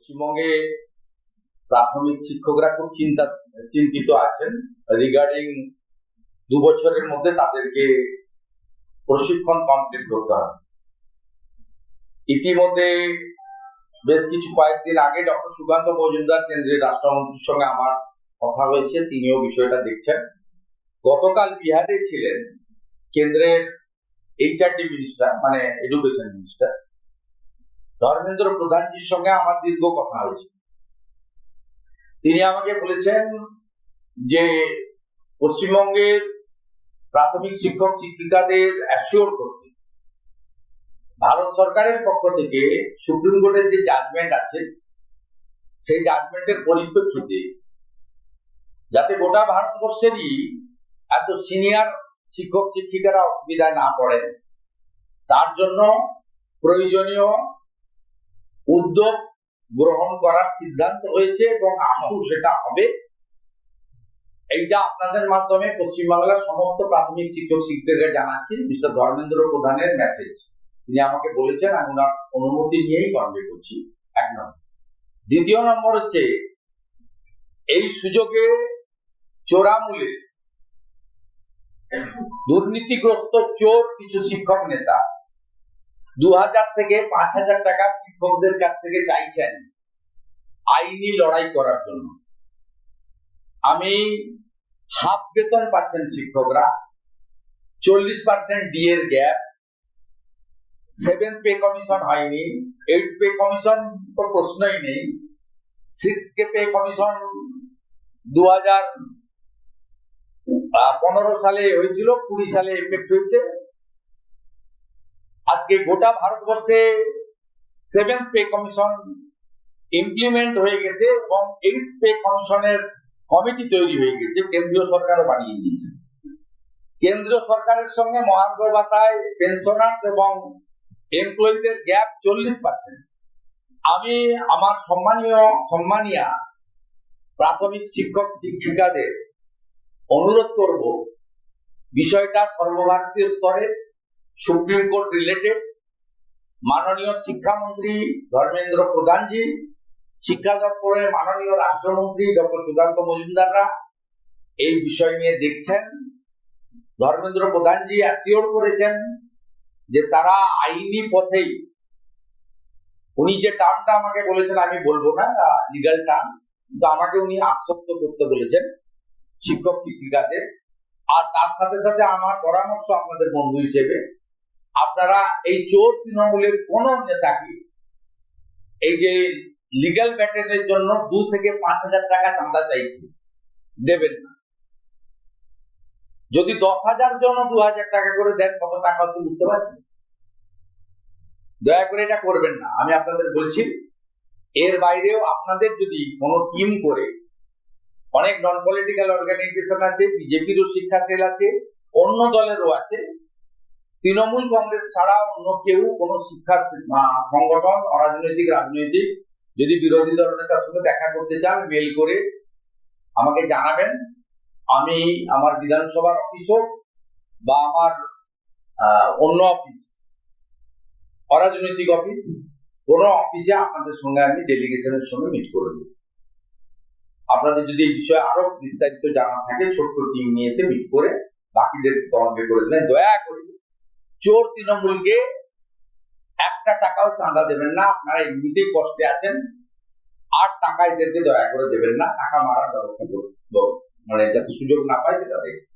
পশ্চিমবঙ্গে প্রাথমিক শিক্ষকরা খুব চিন্তিত আছেন রিগার্ডিং 2 বছরের মধ্যে তাদেরকে প্রশিক্ষণ কমপ্লিট করতে হবে। ইতিমধ্যে বেশ কয়েকদিন আগে ডক্টর সুকান্ত মজুমদার কেন্দ্রের রাষ্ট্রমন্ত্রীর সঙ্গে আমার কথা হয়েছে, তিনিও বিষয়টা দেখছেন। গতকাল বিহারে ছিলেন কেন্দ্রের এইচআরডি মিনিস্টার, মানে এডুকেশন মিনিস্টার ধর্মেন্দ্র প্রধানজির সঙ্গে আমার দীর্ঘ কথা হয়েছে। তিনি আমাকে বলেছেন যে পশ্চিমবঙ্গের প্রাথমিক শিক্ষক শিক্ষিকাদের অ্যাসিওর করতে ভারত সরকারের পক্ষ থেকে সুপ্রিম কোর্টের যে জাজমেন্ট আছে সেই জাজমেন্টের পরিপ্রেক্ষিতে যাতে গোটা ভারতবর্ষেরই এত সিনিয়র শিক্ষক শিক্ষিকারা অসুবিধায় না পড়েন, তার জন্য প্রয়োজনীয় উদ্যোগ গ্রহণ করার সিদ্ধান্ত হয়েছে এবং আসু সেটা হবে। এইটা আপনাদের মাধ্যমে পশ্চিমবাংলার সমস্ত প্রাথমিক শিক্ষক শিক্ষিকাকে জানাচ্ছি। মিস্টার ধর্মেন্দ্র প্রধানের মেসেজ তিনি আমাকে বলেছেন, আমি ওনার অনুমতি নিয়েই কনভে করছি। 1 নম্বর। দ্বিতীয় নম্বর হচ্ছে, এই সুযোগে চোরামূলে দুর্নীতিগ্রস্ত চোর কিছু শিক্ষক নেতা 2000 থেকে 5000 টাকা শিক্ষকদের কাছ থেকে চাইছেন আইনি লড়াই করার জন্য। আমি হাফ বেতন পাচ্ছেন শিক্ষকরা, 40% ডি এর গ্যাপ, 7th পে কমিশন হয়নি, 8th পে কমিশন তো প্রশ্নই নেই, 6th পে কমিশন 2015 সালে হয়েছিল, 20 সালে এফেক্ট হয়েছে। আজকে গোটা ভারতবর্ষে 7th পে কমিশন ইমপ্লিমেন্ট হয়ে গেছে এবং 8th পে কমিশনের কমিটি তৈরি হয়ে গেছে, কেন্দ্রীয় সরকারও বানিয়ে দিয়েছে। কেন্দ্রীয় সরকারের সঙ্গে মহার্ঘ ভাতায় পেনশনার্স এবং এমপ্লয়ীদের গ্যাপ 40%। আমি আমার সম্মানীয় প্রাথমিক শিক্ষক শিক্ষিকাদের অনুরোধ করব, বিষয়টা সর্বভারতীয় স্তরে সুপ্রিম কোর্ট রিলেটেড। মাননীয় শিক্ষামন্ত্রী ধর্মেন্দ্র প্রধানজি, শিক্ষা দপ্তরের মাননীয় রাষ্ট্রমন্ত্রী ডক্টর সুকান্ত মজুমদাররা এই বিষয় নিয়ে দেখছেন। ধর্মেন্দ্র প্রধানজি অ্যাসিওর করেছেন যে তারা আইনি পথেই, উনি যে টার্মটা আমাকে বলেছেন আমি বলবো না, লিগ্যাল টার্ম, কিন্তু আমাকে উনি আশ্বস্ত করতে বলেছেন শিক্ষক শিক্ষিকাদের। আর তার সাথে সাথে আমার পরামর্শ আপনাদের বন্ধু হিসেবে, আপনারা এই চোর তৃণমূলের কোন নেতাকে এই যে লিগ্যাল ব্যাটেলের জন্য 2 থেকে 5000 টাকা চাঁদা চাইছে দেবেন না। যদি 10,000 জন 2000 টাকা করে দেন, কত টাকা হচ্ছে বুঝতে পারছেন? দয়া করে এটা করবেন না, আমি আপনাদের বলছি। এর বাইরেও আপনাদের যদি কোনো টিম করে, অনেক নন পলিটিক্যাল অর্গানাইজেশন আছে, বিজেপিরও শিক্ষা সেল আছে, অন্য দলেরও আছে, তৃণমূল কংগ্রেস ছাড়া অন্য কেউ কোন শিক্ষা সংগঠন অরাজনৈতিক রাজনৈতিক যদি বিরোধী দলনেতার সঙ্গে দেখা করতে চান, মেল করে আমাকে জানাবেন। আমি আমার বিধানসভার অফিস হোক বা আমার অন্য অফিস, অরাজনৈতিক অফিস, কোন অফিসে আপনাদের সঙ্গে আমি ডেলিগেশনের সঙ্গে মিট করে দেব। আপনাদের যদি এই বিষয়ে আরো বিস্তারিত জানা থাকে, ছোট্ট টিম নিয়ে এসে মিট করে বাকিদের কনভে করে দেবেন। দয়া করে চোর তৃণমূলকে 1 টাকাও চাঁদা দেবেন না। আপনারা এমনিতেই কষ্টে আছেন, 8 টাকা এদেরকে দয়া করে দেবেন না। টাকা মারার ব্যবস্থা করুন, মানে যাতে সুযোগ না পায় সেটা দেখুন।